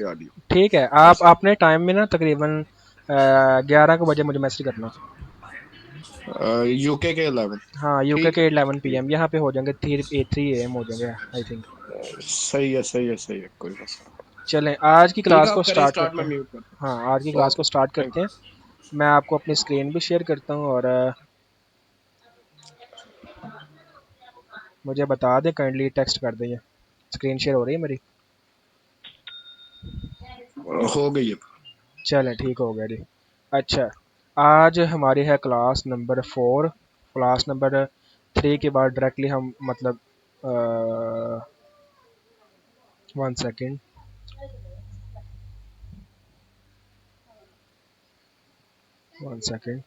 Audio. ठीक है, आप ऐसा अपने टाइम में ना तकरीबन 11 को बजे मुझे मैसेज करना। यूके के 11। हाँ, यूके ठीक के है। 11 ठीक PM यहाँ पे हो जाएंगे, 3 AM हो जाएंगे आई थिंक। सही है, सही है, सही है, कोई मसला नहीं। चलें, आज की ठीक क्लास है, को आप करें स्टार्ट स्टार्ट, करते में हैं। म्यूट करता हाँ, आज की हूँ। क्लास को ओके, स्टार्ट थैंक करते हैं। मैं आपको अपनी स्क्रीन भी शेयर करता हूँ, और मुझे बता दें, काइंडली टेक्स्ट कर दें। ये स्क्रीन शेयर हो रही है मेरी? यू। हो गई है। चलें, ठीक हो गया जी। अच्छा, आज हमारी है क्लास नंबर 4। क्लास नंबर 3 के बाद डायरेक्टली हम मतलब 1 सेकेंड, 1 सेकेंड।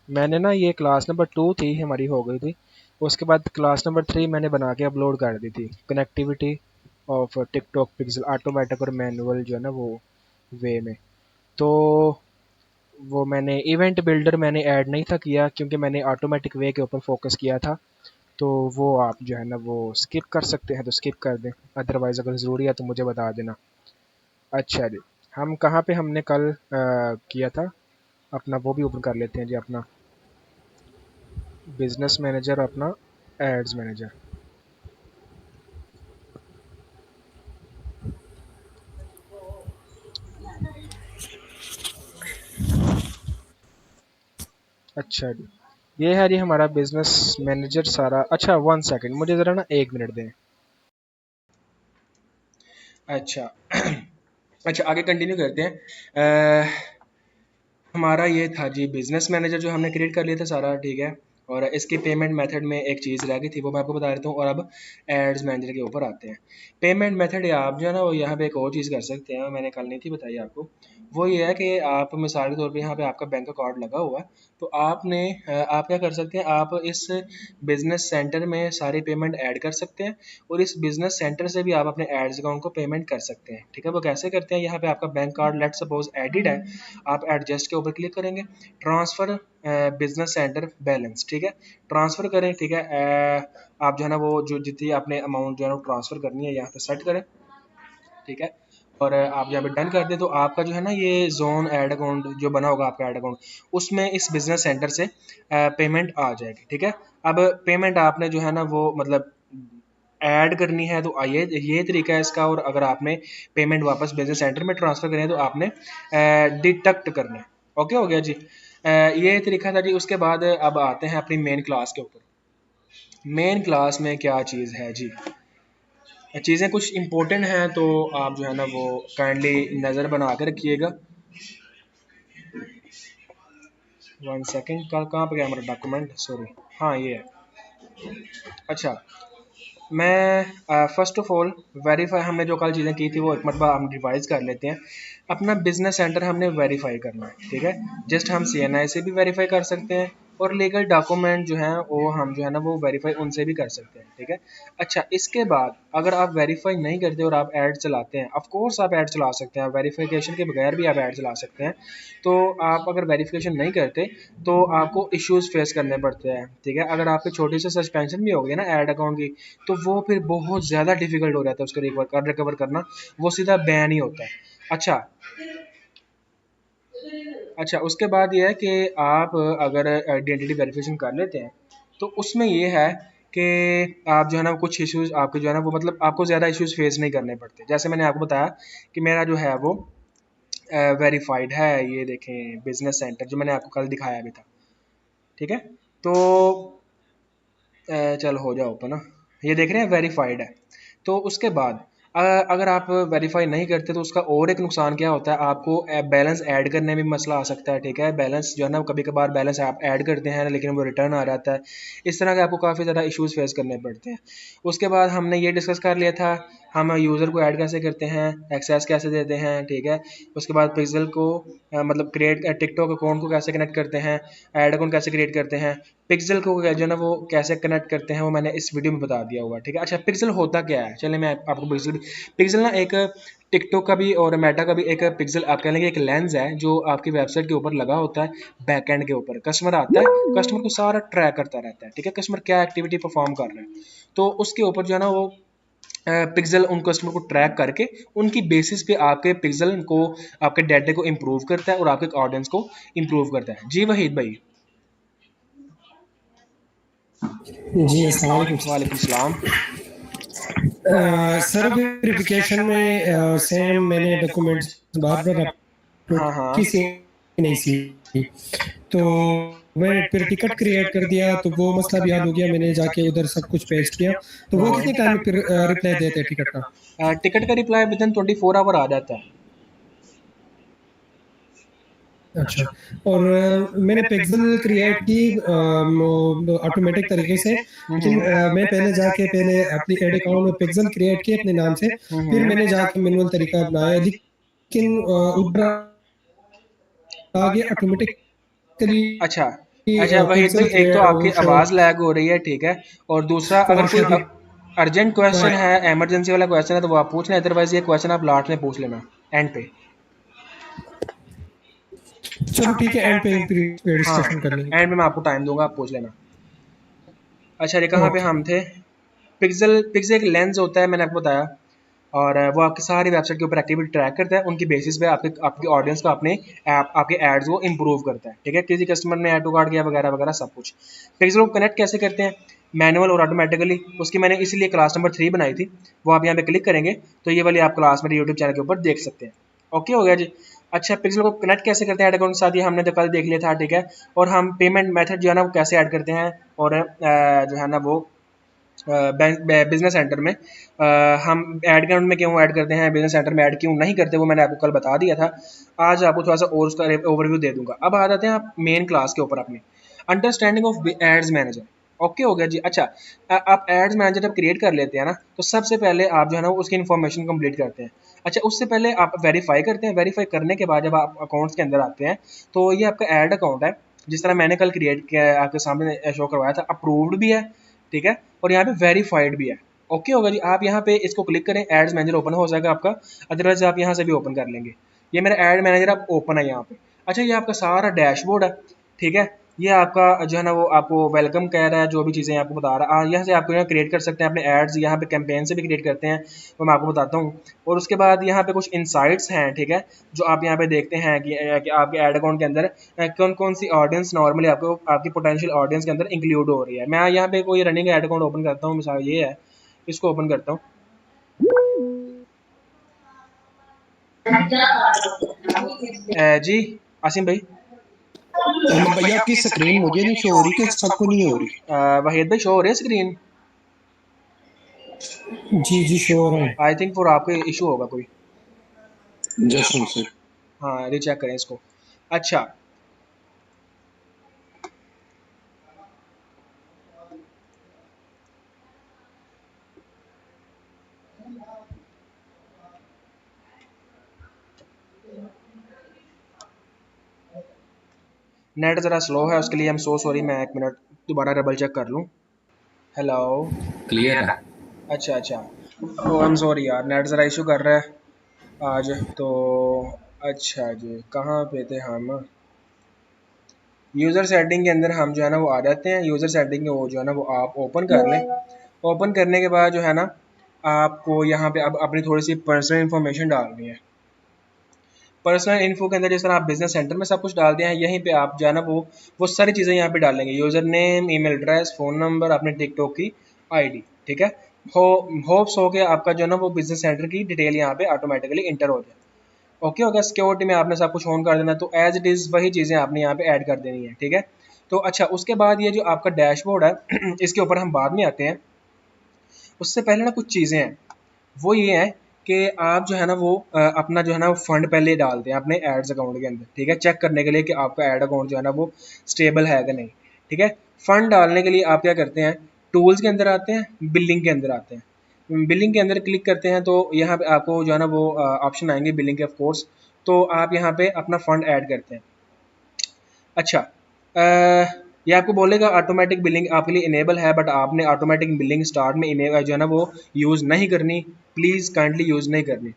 मैंने ना ये क्लास नंबर 2 थी हमारी, हो गई थी। उसके बाद क्लास नंबर 3 मैंने बना के अपलोड कर दी थी, connectivity of TikTok pixel automatic और मैनुअल जो है ना वो वे में। तो वो मैंने इवेंट बिल्डर मैंने ऐड नहीं था किया, क्योंकि मैंने ऑटोमेटिक वे के ऊपर फोकस किया था। तो वो आप जो है ना वो स्किप कर सकते हैं तो स्किप कर दें, अदरवाइज़ अगर ज़रूरी है तो मुझे बता देना। अच्छा जी, हम कहाँ पे हमने कल किया था, अपना वो भी ओपन कर लेते हैं जी, अपना बिजनेस मैनेजर, अपना एड्स मैनेजर। अच्छा जी, ये है जी हमारा बिजनेस मैनेजर सारा। अच्छा, 1 सेकेंड, मुझे ज़रा ना 1 मिनट दें। अच्छा अच्छा, आगे कंटिन्यू करते हैं। हमारा ये था जी बिजनेस मैनेजर जो हमने क्रिएट कर लिया था सारा, ठीक है। और इसकी पेमेंट मेथड में एक चीज़ रह गई थी, वो मैं आपको बता देता हूँ। और अब एड्स मैनेजर के ऊपर आते हैं। पेमेंट मेथड या आप जो है ना वो यहाँ पे एक और चीज़ कर सकते हैं, मैंने कल नहीं थी बताई आपको। वो ये है कि आप मिसाल के तौर पे यहाँ पे आपका बैंक अकाउंट लगा हुआ है, तो आपने आप क्या कर सकते हैं, आप इस बिजनेस सेंटर में सारी पेमेंट ऐड कर सकते हैं। और इस बिजनेस सेंटर से भी आप अपने एड्स अकाउंट को पेमेंट कर सकते हैं, ठीक है। वो कैसे करते हैं, यहाँ पे आपका bank card let suppose added है, आप एडजस्ट के ऊपर क्लिक करेंगे, ट्रांसफ़र बिजनेस सेंटर बैलेंस, ठीक है। ट्रांसफ़र करें, ठीक है। आप जो है ना वो जो जितनी आपने अमाउंट जो है ना ट्रांसफ़र करनी है यहाँ पे सेट करें, ठीक है। और आप यहाँ पे डन कर दें, तो आपका जो है ना ये जोन ऐड अकाउंट जो बना होगा आपका ऐड अकाउंट, उसमें इस बिजनेस सेंटर से पेमेंट आ जाएगी, ठीक है। अब पेमेंट आपने जो है ना वो मतलब ऐड करनी है, तो आइए ये तरीका है इसका। और अगर आपने पेमेंट वापस बिजनेस सेंटर में ट्रांसफ़र करनी है, तो आपने डिडक्ट करना है। ओके, हो गया जी। ये तरीका था जी। उसके बाद अब आते हैं अपनी मेन क्लास के ऊपर। मेन क्लास में क्या चीज़ है जी, चीज़ें कुछ इंपॉर्टेंट हैं, तो आप जो है ना वो काइंडली नज़र बना के रखिएगा। 1 सेकेंड, कहाँ पे गया हमारा डॉक्यूमेंट, सॉरी। हाँ, ये है। अच्छा, मैं फ़र्स्ट ऑफ़ ऑल वेरीफ़ाई, हमने जो कल चीज़ें की थी वो एक मरतबा हम रिवाइज़ कर लेते हैं। अपना बिज़नेस सेंटर हमने वेरीफ़ाई करना है, ठीक है। जस्ट हम सीएनआई से भी वेरीफ़ाई कर सकते हैं, और लीगल डॉक्यूमेंट जो हैं वो हम जो है ना वो वेरीफ़ाई उनसे भी कर सकते हैं, ठीक है। अच्छा, इसके बाद अगर आप वेरीफ़ाई नहीं करते और आप ऐड चलाते हैं, ऑफ़ कोर्स आप ऐड चला सकते हैं, वेरिफ़िकेशन के बगैर भी आप ऐड चला सकते हैं। तो आप अगर वेरिफ़िकेशन नहीं करते तो आपको इश्यूज़ फ़ेस करने पड़ते हैं, ठीक है। अगर आपकी छोटी सी सस्पेंशन भी हो गई ना ऐड अकाउंट की, तो वो फिर बहुत ज़्यादा डिफ़िकल्ट हो जाता है उसको रिकवर करना, वो सीधा बैन ही होता है। अच्छा, अच्छा, उसके बाद ये है कि आप अगर आइडेंटिटी वेरिफिकेशन कर लेते हैं, तो उसमें ये है कि आप जो है ना कुछ इश्यूज़ आपके जो है ना वो मतलब आपको ज़्यादा इश्यूज़ फेस नहीं करने पड़ते। जैसे मैंने आपको बताया कि मेरा जो है वो वेरीफाइड है, ये देखें बिजनेस सेंटर जो मैंने आपको कल दिखाया भी था, ठीक है। तो चल हो जाओ ओपन ना, ये देख रहे हैं वेरीफाइड है। तो उसके बाद अगर आप वेरीफाई नहीं करते तो उसका और एक नुकसान क्या होता है, आपको बैलेंस ऐड करने में मसला आ सकता है, ठीक है। बैलेंस जो है ना कभी कभार बैलेंस आप ऐड करते हैं लेकिन वो रिटर्न आ जाता है। इस तरह के आपको काफ़ी ज़्यादा इश्यूज़ फेस करने पड़ते हैं। उसके बाद हमने ये डिस्कस कर लिया था, हम यूज़र को ऐड कैसे करते हैं, एक्सेस कैसे देते हैं, ठीक है। उसके बाद पिक्सल को मतलब क्रिएट टिकटॉक अकाउंट को कैसे कनेक्ट करते हैं, ऐड अकाउंट कैसे क्रिएट करते हैं, पिक्सल को जो है ना वो कैसे कनेक्ट करते हैं, वो मैंने इस वीडियो में बता दिया हुआ, ठीक है। अच्छा पिक्सल होता क्या है, चलिए मैं आपको पिक्सल पिक्सल ना एक टिकटॉक का भी और मेटा का भी एक पिक्सल आप कह लेंगे एक लेंस है जो आपकी वेबसाइट के ऊपर लगा होता है, बैक एंड के ऊपर कस्टमर आता है, कस्टमर को सारा ट्रैक करता रहता है, ठीक है। कस्टमर क्या एक्टिविटी परफॉर्म कर रहा है, तो उसके ऊपर जो है ना वो पिक्सल उन कस्टमर को ट्रैक करके उनकी बेसिस पे आपके पिक्सल को आपके डाटा को इम्प्रूव करता है और आपके ऑडियंस को इम्प्रूव करता है। जी वहीद भाई। जी अस्सलाम वालेकुम। वालेकुम सलाम। सर वेरिफिकेशन में सेम मैंने डॉक्यूमेंट्स बार बार अपलोड हाँ हाँ किसी नहीं सी, तो मैंने फिर टिकट क्रिएट कर दिया तो वो मसला भी हल हो गया। मैंने जाके उधर सब कुछ पेस्ट किया, तो वो कितने टाइम में फिर रिप्लाई देते हैं टिकट का? टिकट का रिप्लाई विद इन 24 आवर आ जाता है। अच्छा। और मैंने पिक्सल क्रिएट की ऑटोमेटिक तरीके से, लेकिन मैं पहले जाके पहले अपनी एड अकाउंट में पिक्सल क्रिएट किए अपने नाम से, फिर मैंने जाके मैनुअल तरीका अपनाया, लेकिन उधर आगे ऑटोमेटिकली अच्छा अच्छा वहीद भाई, पिक्सल एक तो आपकी शो। आवाज़ लैग हो रही है, ठीक है। और दूसरा अगर कोई शादी अर्जेंट क्वेश्चन है, इमरजेंसी वाला क्वेश्चन है तो वो आप पूछ लें, अदरवाइज ये क्वेश्चन आप लास्ट में पूछ लेना एंड पे। चलो ठीक है, एंड पे फिर हाँ डिस्कशन कर लेंगे। एंड में मैं आपको टाइम दूंगा, आप पूछ लेना। अच्छा ये कहाँ पे ओके। हम थे? पिक्सल पिक्सल एक लेंस होता है, मैंने आपको बताया। और वो आपकी सारी वेबसाइट के ऊपर एक्टिविटी ट्रैक करता है, उनकी बेसिस पे आपके आपकी ऑडियंस का अपने आपके एड्स को इंप्रूव करता है, ठीक है। किसी कस्टमर ने ऐड टू कार्ड किया वगैरह वगैरह सब कुछ। पिक्सल को कनेक्ट कैसे करते हैं, मैनुअल और ऑटोमेटिकली, उसकी मैंने इसीलिए क्लास नंबर 3 बनाई थी, वो आप यहाँ पे क्लिक करेंगे तो ये वाली आप क्लास मेरे यूट्यूब चैनल के ऊपर देख सकते हैं। ओके हो गया जी। अच्छा पिक्सल को कनेक्ट कैसे करते हैं ऐड अकाउंट के साथ, ये हमने तो कल देख लिया था, ठीक है। और हम पेमेंट मेथड जो है ना वो कैसे ऐड करते हैं, और जो है ना वो बिजनेस सेंटर में हम ऐड अकाउंट में क्यों ऐड करते हैं, बिजनेस सेंटर में ऐड क्यों नहीं करते, वो मैंने आपको कल बता दिया था। आज आपको थोड़ा सा और उसका ओवरव्यू दे दूंगा। अब आ जाते हैं आप मेन क्लास के ऊपर अपनी, understanding of ads manager. Okay हो गया जी। अच्छा आप एड्स मैनेजर जब क्रिएट कर लेते हैं ना, तो सबसे पहले आप जो है ना उसकी इन्फॉर्मेशन कंप्लीट करते हैं। अच्छा उससे पहले आप वेरीफाई करते हैं, वेरीफाई करने के बाद जब आप अकाउंट्स के अंदर आते हैं तो ये आपका ऐड अकाउंट है, जिस तरह मैंने कल क्रिएट किया आपके सामने शो करवाया था, अप्रूव्ड भी है, ठीक है। और यहाँ पे वेरीफाइड भी है। ओके होगा जी। आप यहाँ पे इसको क्लिक करें, एड्स मैनेजर ओपन हो जाएगा आपका, अदरवाइज आप यहाँ से भी ओपन कर लेंगे। ये मेरा एड मैनेजर अब ओपन है यहाँ पे। अच्छा ये आपका सारा डैशबोर्ड है, ठीक है। ये आपका जो है ना वो आपको वेलकम कह रहा है, जो भी चीज़ें आपको बता रहा है, यहाँ से आपको यहाँ क्रिएट कर सकते हैं अपने एड्स, यहाँ पे कैंपेन से भी क्रिएट करते हैं, वो मैं आपको बताता हूँ। और उसके बाद यहाँ पे कुछ इनसाइट्स हैं, ठीक है, जो आप यहाँ पे देखते हैं कि आपके एड अकाउंट के अंदर कौन कौन सी ऑडियंस नॉर्मली आपको आपकी पोटेंशियल ऑडियंस के अंदर इंक्लूड हो रही है। मैं यहाँ पे कोई रनिंग एड अकाउंट ओपन करता हूँ, मिसाल ये है, इसको ओपन करता हूँ। जी आसिम भाई। भैया आपकी स्क्रीन मुझे नहीं शो हो रही कि सबको नहीं हो रही? वहीद भाई शो हो रही है स्क्रीन? जी जी श्योर है। आई थिंक फॉर आपको इशू होगा कोई। जस्ट उनसे हाँ रीचेक करें इसको। अच्छा नेट ज़रा स्लो है, उसके लिए हम सो सॉरी, मैं एक मिनट दोबारा डबल चेक कर लूँ। हेलो। क्लियर है। अच्छा अच्छा, ओ आई एम सॉरी यार, नेट ज़रा इशू कर रहा है आज तो। अच्छा जी कहाँ पे थे हम? यूज़र सेटिंग के अंदर हम जो है ना वो आ जाते हैं। यूज़र सेटिंग के वो जो है ना वो आप ओपन कर लें। ओपन करने के बाद जो है ना आपको यहाँ पे अब अपनी थोड़ी सी पर्सनल इन्फॉर्मेशन डालनी है। पर्सनल इन्फो के अंदर जिस तरह आप बिजनेस सेंटर में सब कुछ डाल दिया है, यहीं पे आप जो है ना वो सारी चीज़ें यहाँ पे डालेंगे, user name, email address, phone number, अपने टिकटॉक की आईडी, ठीक है। हो होप्स हो के आपका जो है ना वो बिजनेस सेंटर की डिटेल यहाँ पे ऑटोमेटिकली इंटर हो जाए। ओके हो गया। सिक्योरिटी में आपने सब कुछ ऑन कर देना, तो एज इट इज़ वही चीज़ें आपने यहाँ पे ऐड कर देनी है, ठीक है। तो अच्छा उसके बाद ये जो आपका डैशबोर्ड है इसके ऊपर हम बाद में आते हैं। उससे पहले ना कुछ चीज़ें हैं, वो ये है कि आप जो है ना वो अपना जो है ना वो फंड पहले डालते हैं अपने एड्स अकाउंट के अंदर, ठीक है, चेक करने के लिए कि आपका एड अकाउंट जो है ना वो स्टेबल है कि नहीं, ठीक है। फंड डालने के लिए आप क्या करते हैं, टूल्स के अंदर आते हैं, बिलिंग के अंदर आते हैं। बिलिंग के अंदर क्लिक करते हैं तो यहाँ पे आपको जो है ना वो ऑप्शन आएंगे बिलिंग के ऑफ कोर्स, तो आप यहाँ पे अपना फ़ंड ऐड करते हैं। अच्छा, ये आपको बोलेगा ऑटोमेटिक बिलिंग आपके लिए इनेबल है, बट आपने ऑटोमेटिक बिलिंग स्टार्ट में जो है ना वो यूज़ नहीं करनी, प्लीज़ काइंडली यूज़ नहीं करनी।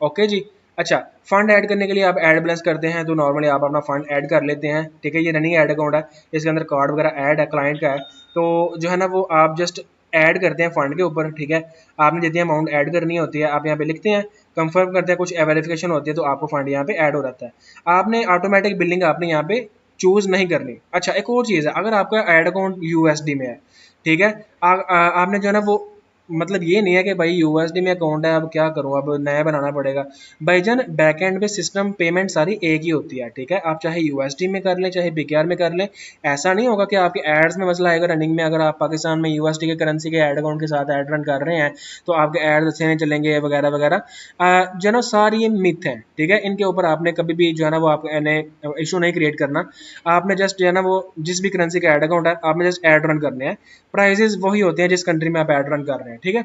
ओके जी। अच्छा, फंड ऐड करने के लिए आप ऐड बैलेंस करते हैं तो नॉर्मली आप अपना फंड ऐड कर लेते हैं, ठीक है। ये रनिंग ऐड अकाउंट है, इसके अंदर कार्ड वगैरह ऐड है, क्लाइंट का है, तो जो है ना वो आप जस्ट ऐड करते हैं फंड के ऊपर, ठीक है। आपने जितनी अमाउंट ऐड करनी होती है आप यहाँ पे लिखते हैं, कंफर्म करते हैं, कुछ वेरिफिकेशन होती है तो आपको फंड यहाँ पे ऐड हो जाता है। आपने ऑटोमेटिक बिलिंग आपने यहाँ पे चूज़ नहीं करनी। अच्छा, एक और चीज़ है, अगर आपका ऐड अकाउंट यूएसडी में है, ठीक है, आपने जो है ना वो मतलब ये नहीं है कि भाई यूएसडी में अकाउंट है अब क्या करूँ, अब नया बनाना पड़ेगा। भाईजान बैक एंड पे सिस्टम पेमेंट सारी एक ही होती है, ठीक है। आप चाहे यूएसडी में कर लें चाहे बीकेआर में कर लें, ऐसा नहीं होगा कि आपके एड्स में मसला आएगा रनिंग में। अगर आप पाकिस्तान में यूएसडी के करेंसी के ऐड अकाउंट के साथ ऐड रन कर रहे हैं तो आपके एड्स अच्छे नहीं चलेंगे वगैरह वगैरह, जो है ना सारी ये मिथ हैं, ठीक है। इनके ऊपर आपने कभी भी जो है ना वो आपने इशू नहीं क्रिएट करना। आपने जस्ट जो है ना वो जिस भी करेंसी का ऐड अकाउंट है आपने जस्ट ऐड रन करने हैं, प्राइजेस वही होते हैं जिस कंट्री में आप ऐड रन कर रहे हैं, ठीक है।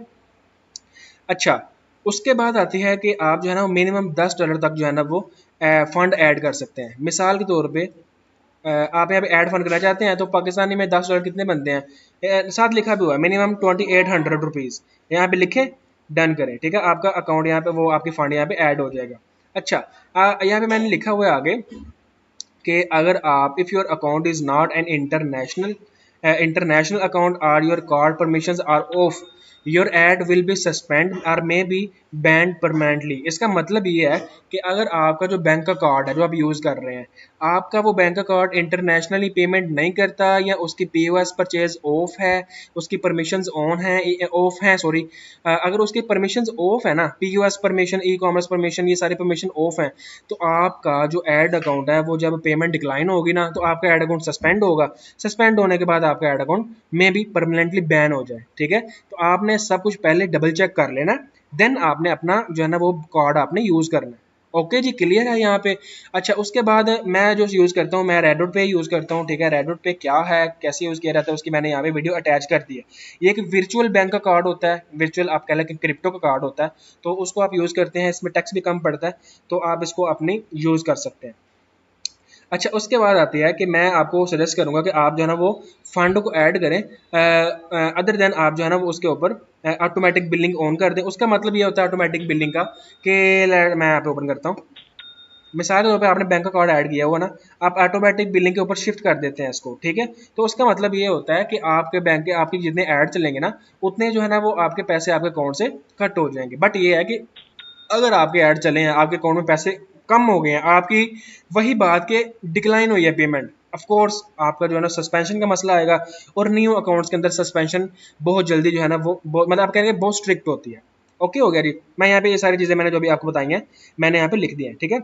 अच्छा, उसके बाद आती है कि आप जो है ना मिनिमम $10 तक जो है ना वो फंड ऐड कर सकते हैं। मिसाल के तौर पे आप यहाँ पे ऐड फंड करना चाहते हैं तो पाकिस्तानी में $10 कितने बनते हैं, साथ लिखा भी हुआ है मिनिमम 2800 रुपीज़, यहाँ पे लिखे डन करें, ठीक है। आपका अकाउंट यहाँ पे वो आपकी फंड यहाँ पे ऐड हो जाएगा। अच्छा, यहाँ पे मैंने लिखा हुआ है आगे कि अगर आप if your account is not an international account और your card permissions are off, your ad will be suspend और मे बी बैंड परमानेंटली। इसका मतलब ये है कि अगर आपका जो बैंक का कार्ड है जो आप यूज़ कर रहे हैं, आपका वो बैंक का कार्ड इंटरनेशनली पेमेंट नहीं करता या उसकी पीओएस परचेज ऑफ है, उसकी परमिशंस ऑन है ऑफ है सॉरी, अगर उसकी परमिशंस ऑफ है ना, POS permission, e commerce permission, ये सारी परमिशन ऑफ है, तो आपका जो ऐड अकाउंट है वो जब पेमेंट डिक्लाइन होगी ना तो आपका ऐड अकाउंट सस्पेंड होगा। सस्पेंड होने के बाद आपका ऐड अकाउंट में भी परमानेंटली बैन हो जाए, ठीक है। तो आपने सब कुछ पहले डबल चेक कर लेना, देन आपने अपना जो है ना वो कार्ड आपने यूज़ करना है। ओके जी, क्लियर है यहाँ पे। अच्छा, उसके बाद मैं जो यूज़ करता हूँ मैं रेडोट पे यूज़ करता हूँ, ठीक है। रेडोट पे क्या है कैसे यूज़ किया जाता है उसकी मैंने यहाँ पे वीडियो अटैच कर दी है। ये एक वर्चुअल बैंक का कार्ड होता है, वर्चुअल आप कह लें कि क्रिप्टो का कार्ड होता है, तो उसको आप यूज़ करते हैं, इसमें टैक्स भी कम पड़ता है, तो आप इसको अपनी यूज़ कर सकते हैं। अच्छा, उसके बाद आती है कि मैं आपको सजेस्ट करूंगा कि आप जो है ना वो फंड को ऐड करें, अदर देन आप जो है ना वो उसके ऊपर ऑटोमेटिक बिलिंग ऑन कर दें। उसका मतलब ये होता है ऑटोमेटिक बिलिंग का कि मैं यहाँ पे ओपन करता हूँ, मिसाल के तौर पे आपने बैंक का कार्ड ऐड किया हुआ ना, आप ऑटोमेटिक बिलिंग के ऊपर शिफ्ट कर देते हैं इसको, ठीक है। तो उसका मतलब ये होता है कि आपके बैंक के आपके जितने ऐड चलेंगे ना उतने जो है ना वो आपके पैसे आपके अकाउंट से कट हो जाएंगे। बट ये है कि अगर आपके ऐड चले हैं आपके अकाउंट में पैसे कम हो गए हैं, आपकी वही बात के डिक्लाइन हुई है पेमेंट, ऑफ कोर्स आपका जो है ना सस्पेंशन का मसला आएगा, और न्यू अकाउंट्स के अंदर सस्पेंशन बहुत जल्दी जो है ना वो मतलब आप कहेंगे बहुत स्ट्रिक्ट होती है। ओके हो गया जी। मैं यहाँ पे ये सारी चीज़ें मैंने जो भी आपको बताई हैं मैंने यहाँ पे लिख दी है, ठीक है।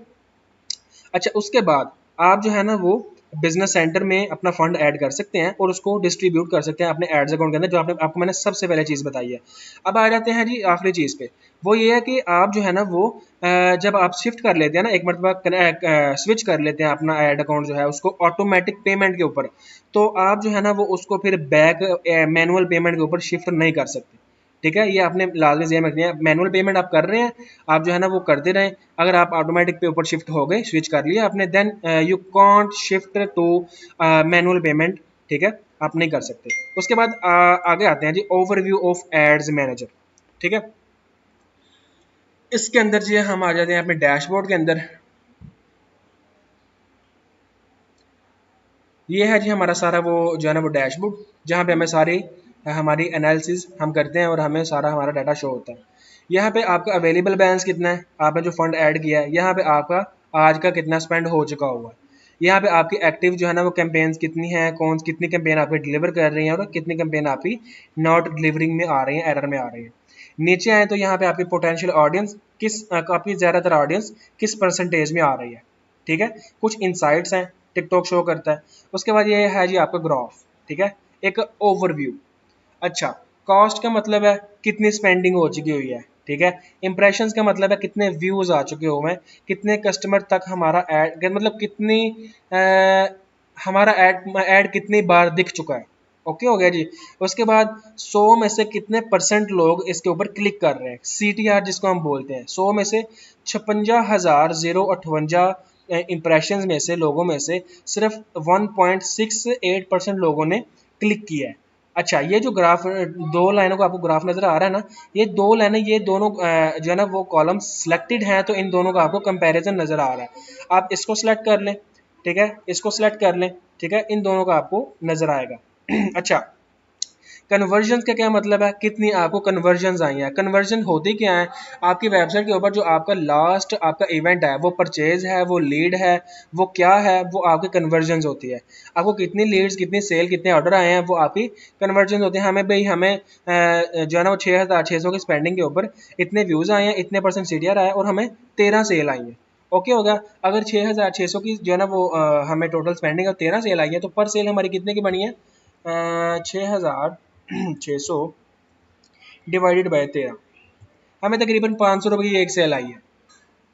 अच्छा, उसके बाद आप जो है ना वो बिजनेस सेंटर में अपना फंड ऐड कर सकते हैं और उसको डिस्ट्रीब्यूट कर सकते हैं अपने एड्स अकाउंट के अंदर, जो आपको मैंने सबसे पहले चीज़ बताई है। अब आ जाते हैं जी आखिरी चीज़ पे, वो ये है कि आप जो है ना वो जब आप शिफ्ट कर लेते हैं ना, एक मरतबा स्विच कर लेते हैं अपना ऐड अकाउंट जो है उसको ऑटोमेटिक पेमेंट के ऊपर, तो आप जो है ना वो उसको फिर बैक मैनुअल पेमेंट के ऊपर शिफ्ट नहीं कर सकते, ठीक है। ये आपने लाजमी ज़हन रखनी है, मैनुअल पेमेंट आप कर रहे हैं आप जो है ना वो करते रहें। अगर आप ऑटोमेटिक पे ऊपर शिफ्ट हो गए, स्विच कर लिया आपने, then you can't shift to manual payment, ठीक है, आप नहीं कर सकते। उसके बाद आगे आते हैं जी ओवरव्यू ऑफ एड्स मैनेजर, ठीक है। इसके अंदर जी हम आ जाते हैं अपने डैशबोर्ड के अंदर। ये है जी हमारा सारा वो जो है ना वो डैशबोर्ड, जहाँ पे हमें सारी हमारी एनालिसिस हम करते हैं और हमें सारा हमारा डाटा शो होता है। यहाँ पे आपका अवेलेबल बैलेंस कितना है, आपने जो फंड ऐड किया है, यहाँ पे आपका आज का कितना स्पेंड हो चुका हुआ है, यहाँ पे आपकी एक्टिव जो है ना वो कैंपेन्स कितनी है, कितनी कैंपेन आपकी डिलीवर कर रही हैं और कितनी कैंपेन आपकी नॉट डिलीवरिंग में आ रही हैं, एरर में आ रही हैं। नीचे आए तो यहाँ पे आपकी पोटेंशियल ऑडियंस आपकी ज़्यादातर ऑडियंस किस परसेंटेज में आ रही है, ठीक है। कुछ इंसाइट्स हैं, टिकटॉक शो करता है। उसके बाद ये है जी आपका ग्राफ, ठीक है, एक ओवरव्यू। अच्छा, कॉस्ट का मतलब है कितनी स्पेंडिंग हो चुकी हुई है, ठीक है। इंप्रेशंस का मतलब है कितने व्यूज़ आ चुके हुए हैं, कितने कस्टमर तक हमारा ऐड मतलब कितनी हमारा ऐड कितनी बार दिख चुका है, ओके हो गया जी। उसके बाद 100 में से कितने परसेंट लोग इसके ऊपर क्लिक कर रहे हैं, CTR जिसको हम बोलते हैं। 100 में से 56,058 इंप्रेशन में से लोगों में से सिर्फ 1.68% लोगों ने क्लिक किया है। अच्छा, ये जो ग्राफ दो लाइनों का आपको ग्राफ नजर आ रहा है ना, ये दो लाइनें, ये दोनों जो है ना वो कॉलम सिलेक्टेड हैं, तो इन दोनों का आपको कंपैरिजन नजर आ रहा है। आप इसको सिलेक्ट कर लें, ठीक है, इसको सिलेक्ट कर लें, ठीक है, इन दोनों का आपको नजर आएगा। अच्छा, कन्वर्जन का क्या मतलब है, कितनी आपको कन्वर्जन आई हैं। कन्वर्जन होती क्या है, आपकी वेबसाइट के ऊपर जो आपका लास्ट आपका इवेंट है, वो परचेज है, वो लीड है, वो क्या है, वो आपकी कन्वर्जन होती है। आपको कितनी लीड्स, कितनी सेल, कितने ऑर्डर आए हैं, वो आपकी कन्वर्जन होती है। हमें भाई हमें जो है ना वो 6,600 की स्पेंडिंग के ऊपर इतने व्यूज़ आए हैं, इतने % CTR आया और हमें 13 सेल आई है। ओके होगा। अगर 6,600 की जो है ना वो हमें टोटल स्पेंडिंग और 13 सेल आई है, तो पर सेल हमारी कितने की बनी है, 6,600 डिवाइडेड बाय 13, हमें तकरीबन 500 रुपये की एक सेल आई है।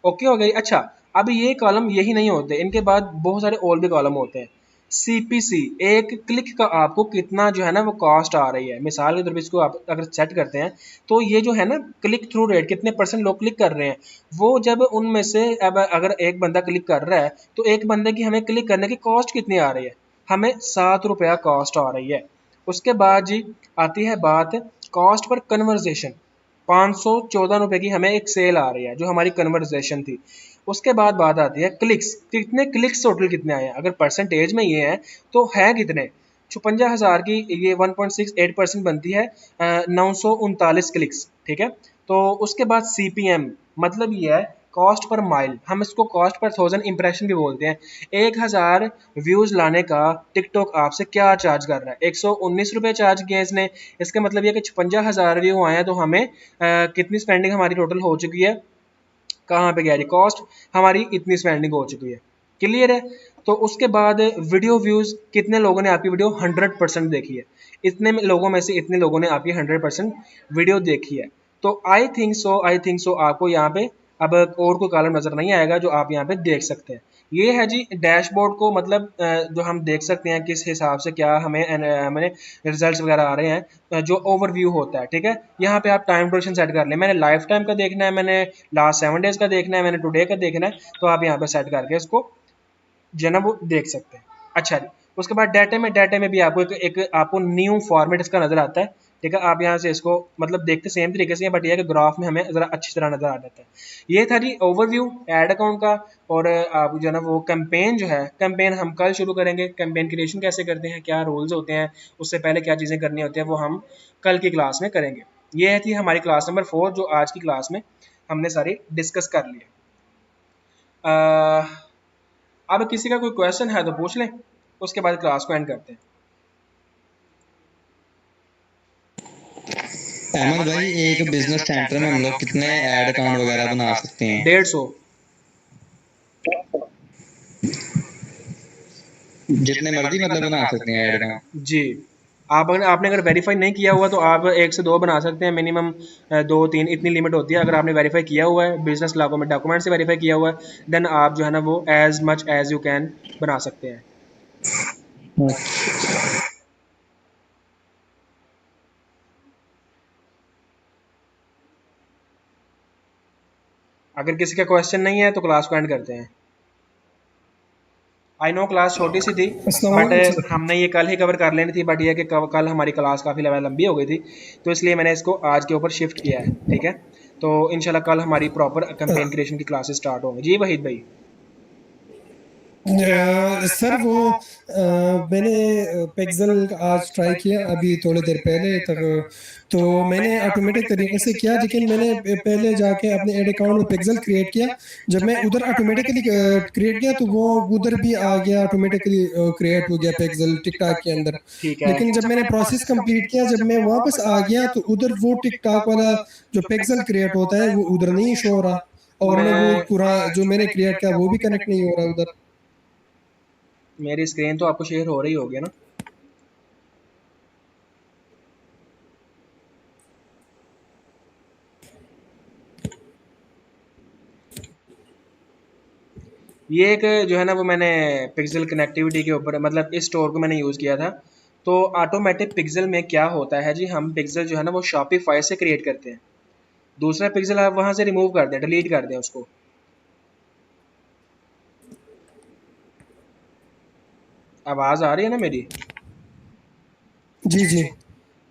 ओके हो गई। अच्छा, अब ये कॉलम यही नहीं होते, इनके बाद बहुत सारे और भी कॉलम होते हैं। CPC, एक क्लिक का आपको कितना जो है ना वो कॉस्ट आ रही है। मिसाल के तौर पर इसको आप अगर सेट करते हैं, तो ये जो है ना क्लिक थ्रू रेट, कितने % लोग क्लिक कर रहे हैं, वो जब उनमें से अब अगर एक बंदा क्लिक कर रहा है, तो एक बंदे की हमें क्लिक करने की कॉस्ट कितनी आ रही है, हमें 7 रुपया कॉस्ट आ रही है। उसके बाद जी आती है बात कॉस्ट पर कन्वर्जेशन, 514 रुपये की हमें एक सेल आ रही है जो हमारी कन्वर्जेशन थी। उसके बाद बात आती है क्लिक्स, कितने क्लिक्स टोटल कितने आए हैं। अगर परसेंटेज में ये है तो है कितने, 56,000 की ये 1.68% बनती है, 939 क्लिक्स, ठीक है। तो उसके बाद CPM, मतलब ये है कॉस्ट पर माइल, हम इसको कॉस्ट पर 1000 इंप्रेशन भी बोलते हैं। 1000 व्यूज़ लाने का टिकटॉक आपसे क्या चार्ज कर रहा है, 119 रुपये चार्ज किया इसने। इसका मतलब ये कि 56,000 व्यू आए हैं, तो हमें कितनी स्पेंडिंग हमारी टोटल हो चुकी है, कहाँ पे गया जी, कॉस्ट हमारी इतनी स्पेंडिंग हो चुकी है। क्लियर है। तो उसके बाद वीडियो व्यूज़, कितने लोगों ने आपकी वीडियो 100% देखी है, इतने लोगों में से इतने लोगों ने आपकी 100% वीडियो देखी है। तो आई थिंक सो आपको यहाँ पे अब और कोई कॉलम नज़र नहीं आएगा जो आप यहाँ पे देख सकते हैं। ये है जी डैशबोर्ड को, मतलब जो हम देख सकते हैं किस हिसाब से क्या हमें रिजल्ट्स वगैरह आ रहे हैं, जो ओवरव्यू होता है, ठीक है। यहाँ पे आप टाइम ड्यूरेशन सेट कर लें, मैंने लाइफ टाइम का देखना है, मैंने लास्ट 7 डेज़ का देखना है, मैंने टुडे का देखना है, तो आप यहाँ पे सेट करके इसको जो है ना वो देख सकते हैं। अच्छा जी, उसके बाद डाटा में भी आपको एक आपको न्यू फॉर्मेट इसका नज़र आता है, ठीक है। आप यहाँ से इसको मतलब देखते सेम तरीके से, बट ये कि ग्राफ में हमें ज़रा अच्छी तरह नज़र आ जाता है। ये था जी ओवरव्यू ऐड अकाउंट का। और आप जो है ना वो कैंपेन जो है, कैंपेन हम कल शुरू करेंगे। कैंपेन क्रिएशन कैसे करते हैं, क्या रूल्स होते हैं, उससे पहले क्या चीज़ें करनी होती हैं, वो हम कल की क्लास में करेंगे। ये थी हमारी क्लास नंबर 4, जो आज की क्लास में हमने सारी डिस्कस कर लिया। अब किसी का कोई क्वेश्चन है तो पूछ लें, उसके बाद क्लास को एंड करते हैं। अहमद भाई, एक बिजनेस सेंटर में हम लोग कितने ऐड अकाउंट वगैरह बना सकते हैं? 150। जितने मर्जी मतलब बना सकते हैं ऐड अकाउंट? जी, आपने अगर वेरीफाई नहीं किया हुआ तो आप 1 से 2 बना सकते हैं, मिनिमम 2-3 इतनी लिमिट होती है। अगर आपने वेरीफाई किया हुआ है, बिजनेस लागू में डॉक्यूमेंट से वेरीफाई किया हुआ है, देन आप जो है ना वो as much as you can बना सकते हैं। अगर किसी का क्वेश्चन नहीं है तो क्लास को एंड करते हैं। आई नो क्लास छोटी सी थी, बट हमने ये कल ही कवर कर लेनी थी, बट ये कि कल हमारी क्लास काफ़ी लंबी हो गई थी, तो इसलिए मैंने इसको आज के ऊपर शिफ्ट किया है, ठीक है। तो इंशाल्लाह कल हमारी प्रॉपर कैंपेन क्रिएशन की क्लासेस स्टार्ट होंगी। जी वहीद भाई। सर वो मैंने पेक्सल आज ट्राई किया अभी थोड़ी देर पहले तक, तो मैंने ऑटोमेटिक तरीके से किया, लेकिन मैंने पहले जाके अपने एड अकाउंट में पेक्सल क्रिएट किया। जब मैं उधर ऑटोमेटिकली क्रिएट किया तो वो उधर भी आ गया, ऑटोमेटिकली क्रिएट हो गया पेक्सल टिकटॉक के अंदर। ठीक है। लेकिन जब मैंने प्रोसेस कंप्लीट किया, जब मैं वापस आ गया तो उधर वो टिकटॉक वाला जो पेक्सल क्रिएट होता है वो उधर नहीं शो हो रहा, और मैं वो पूरा जो मैंने क्रिएट किया वो भी कनेक्ट नहीं हो रहा उधर। मेरी स्क्रीन तो आपको शेयर हो रही होगी ना? ये एक जो है ना वो मैंने पिक्सल कनेक्टिविटी के ऊपर, मतलब इस स्टोर को मैंने यूज़ किया था, तो ऑटोमेटिक पिक्सल में क्या होता है जी, हम पिक्सल जो है ना वो शॉपिफाई से क्रिएट करते हैं, दूसरा पिक्सल आप वहाँ से रिमूव कर दें, डिलीट कर दें उसको। आवाज़ आ रही है ना मेरी? जी जी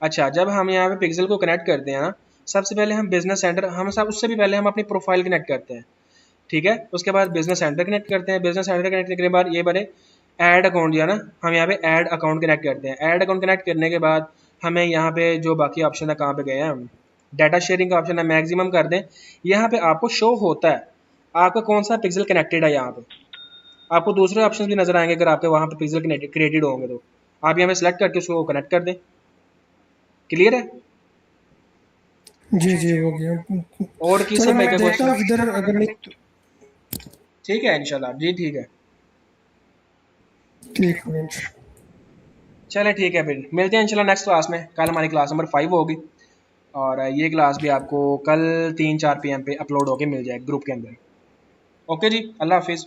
अच्छा, जब हम यहाँ पे पिक्सल को कनेक्ट करते हैं ना, सबसे पहले हम बिजनेस सेंटर, हम सब उससे भी पहले हम अपनी प्रोफाइल कनेक्ट करते हैं, ठीक है। उसके बाद बिजनेस सेंटर कनेक्ट करते हैं, बिजनेस सेंटर कनेक्ट करने के बाद ये बने ऐड अकाउंट, जो है ना हम यहाँ पे ऐड अकाउंट कनेक्ट करते हैं। ऐड अकाउंट कनेक्ट करने के बाद हमें यहाँ पे जो बाकी ऑप्शन है, कहाँ पे गए हैं हम, डाटा शेयरिंग का ऑप्शन है, मैक्सिमम कर दें। यहाँ पे आपको शो होता है आपका कौन सा पिक्सल कनेक्टेड है। यहाँ पे आपको दूसरे ऑप्शन भी नजर आएंगे, अगर आपके वहाँ पे पिक्सल क्रिएटेड होंगे तो आप यहाँ पे सेलेक्ट करके उसको कनेक्ट कर दें। क्लियर है? जी जी हो गया। और किस चलो भाई मैं का देखता हूँ क्वेश्चन? इधर, अगर नहीं तो ठीक है इंशाल्लाह जी, ठीक है। ठीक है। चले ठीक है, फिर मिलते हैं इंशाल्लाह नेक्स्ट क्लास में। कल हमारी क्लास नंबर 5 होगी और ये क्लास भी आपको कल 3-4 PM पे अपलोड होके मिल जाएगी ग्रुप के अंदर। ओके जी, अल्लाह हाफिज़।